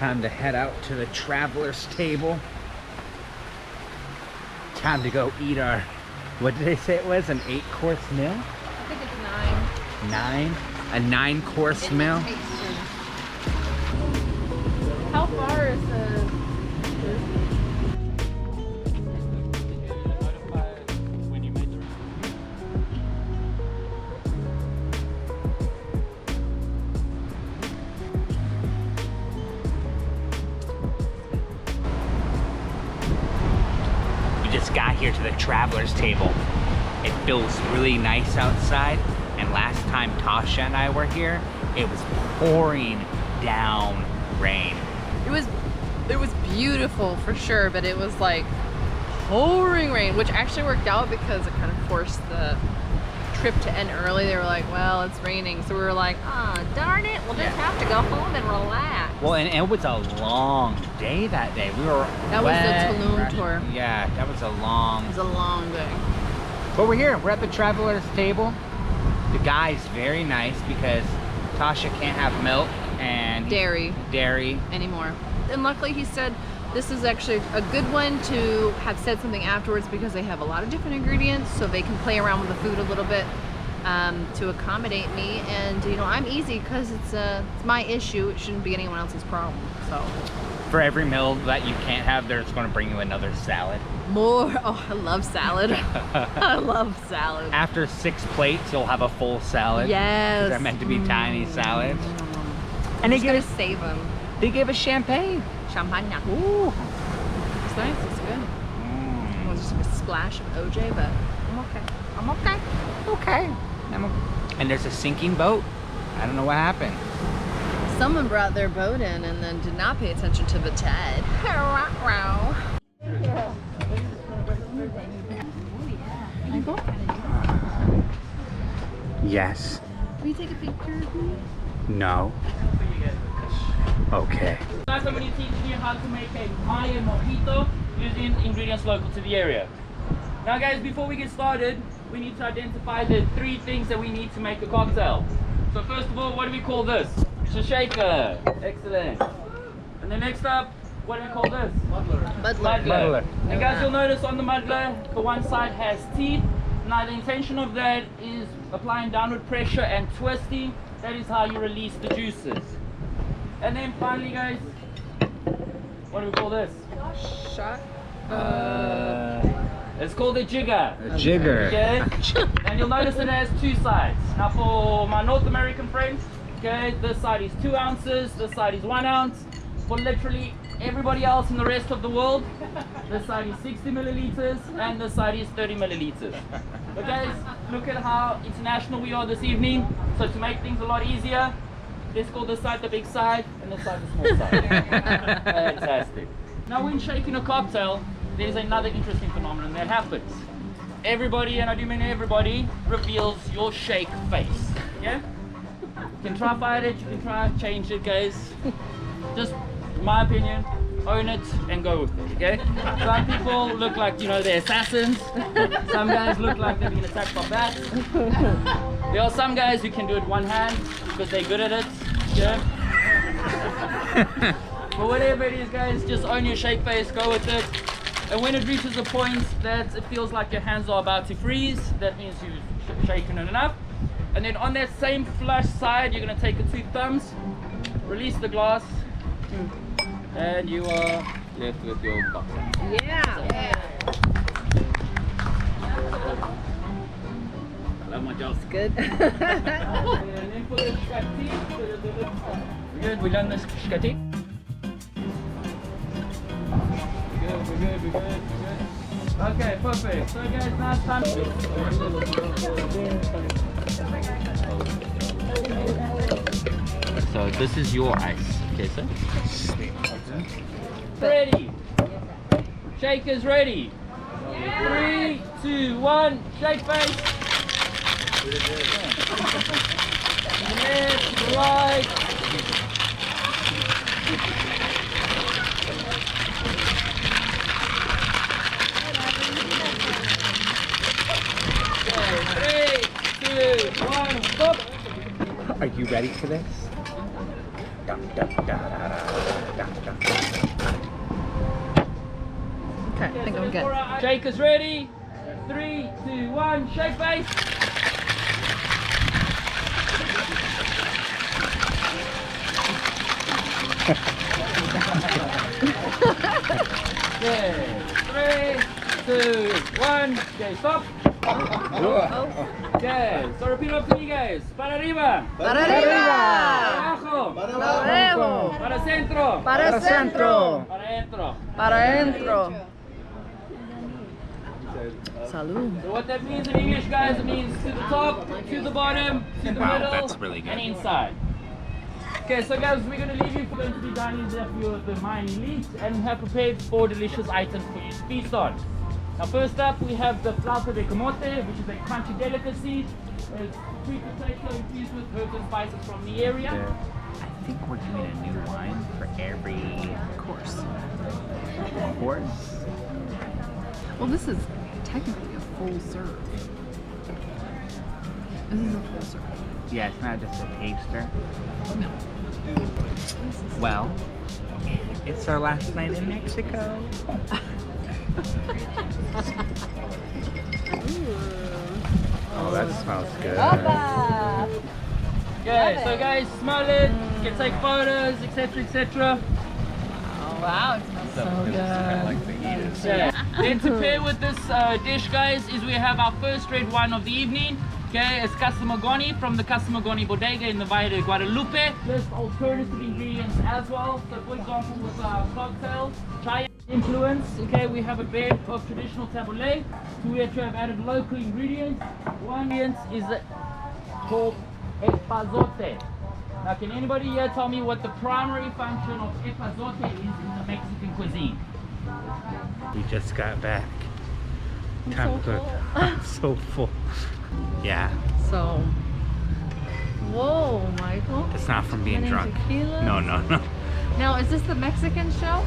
Time to head out to the traveler's table. Time to go eat our, what did they say it was? An 8-course meal? I think it's 9. 9? A 9-course meal? How far is the... Just got here to the traveler's table. It feels really nice outside, and last time Tasha and I were here, it was pouring down rain. It was beautiful for sure, but it was like pouring rain, which actually worked out because it kind of forced the trip to end early. They were like, well, it's raining, so we were like, ah, darn it, we'll just have to go home and relax. Well, and it was a long day that day. We were That was the Tulum tour. Yeah, that was a long... It was a long day. But we're here. We're at the traveler's table. The guy's very nice because Tasha can't have milk and... Dairy anymore. And luckily he said this is actually a good one to have said something afterwards because they have a lot of different ingredients, so they can play around with the food a little bit to accommodate me. And you know, I'm easy because it's my issue. It shouldn't be anyone else's problem. So for every meal that you can't have, they're just going to bring you another salad. More. Oh, I love salad. I love salad. After 6 plates, you'll have a full salad. Yes. They're meant to be tiny salads. And they're gonna save them. They give us champagne. Champagne. Ooh. It's nice. It's good. Well, just like a splash of OJ, but I'm okay. I'm okay. Okay. And there's a sinking boat. I don't know what happened. Someone brought their boat in and then did not pay attention to the tide. Yes. Can you take a picture of me? No. Okay. Guys, I'm going to teach you how to make a Mayan mojito using ingredients local to the area. Now guys, before we get started, we need to identify the 3 things that we need to make a cocktail. So first of all, what do we call this? It's a shaker. Excellent. And then next up, what do we call this? Muddler. And guys, you'll notice on the muddler, the one side has teeth. Now the intention of that is applying downward pressure and twisting. That is how you release the juices. And then finally guys, what do we call this? Shot? It's called a jigger. A jigger. Okay? And you'll notice it has 2 sides. Now for my North American friends, okay, this side is 2 ounces, this side is 1 ounce. For literally everybody else in the rest of the world, this side is 60 milliliters and this side is 30 milliliters. But guys, look at how international we are this evening. So to make things a lot easier, let's call this side the big side and this side the small side. Fantastic. Now when shaking a cocktail, there's another interesting phenomenon that happens. Everybody, and I do mean everybody, reveals your shake face. Yeah? You can try fight it, you can try change it, guys. Just my opinion, own it and go with it, okay? Some people look like, you know, they're assassins. Some guys look like they've been attacked by bats. There are some guys who can do it one hand because they're good at it, yeah? But whatever it is, guys, just own your shake face, go with it. And when it reaches a point that it feels like your hands are about to freeze, that means you've shaken it enough. And then on that same flush side, you're going to take the 2 thumbs, release the glass, and you are left with your cocktail. Yeah. I love my job. Good. And then for the shkati, we good? We done this shkati? We're good. Okay, perfect. So guys, now it's time. So this is your ice, okay sir? Ready. Shakers ready. 3, 2, 1, shake face. Left, right. Are you ready for this? Dum, dum, da, da, da, da. good. Shake is ready. 3, 2, 1, shake base. Okay, 3, 2, 1, okay, stop. Okay, so repeat after me, guys. Para arriba. Para arriba. Para abajo. Para abajo. Para centro. Para el centro. Para adentro. Para adentro. Salud. So what that means in English, guys, it means to the top, to the bottom, to the Wow, middle, that's really good. and inside. Okay, so guys, we're going to leave you. We're going to be dining there for the Mayan Elite and have prepared 4 delicious items for you to feast on. Now first up, we have the flauta de camote, which is a crunchy delicacy. It's sweet potato infused with herbs and spices from the area. I think we're doing a new wine for every course. Well, this is technically a full serve. This is a full serve. Yeah, it's not just a taster. No. Well, it's our last night in Mexico. Oh, that smells good. Okay, so guys, smell it, you can take photos, etc., etc. Oh, wow, it smells so good. Okay. Then to pair with this dish, guys, is we have our first red wine of the evening. Okay, it's Casamagoni from the Casamagoni Bodega in the Valle de Guadalupe. There's alternative ingredients as well. So for example, with our cocktails, chai influence, okay, we have a bed of traditional tabbouleh to which we have added local ingredients. One ingredient is called epazote. Now, can anybody here tell me what the primary function of epazote is in the Mexican cuisine? We just got back. Time to cook. I'm so full. Yeah, So, whoa, Michael. it's not from being Many drunk. tequilas? No. Now, is this the Mexican show?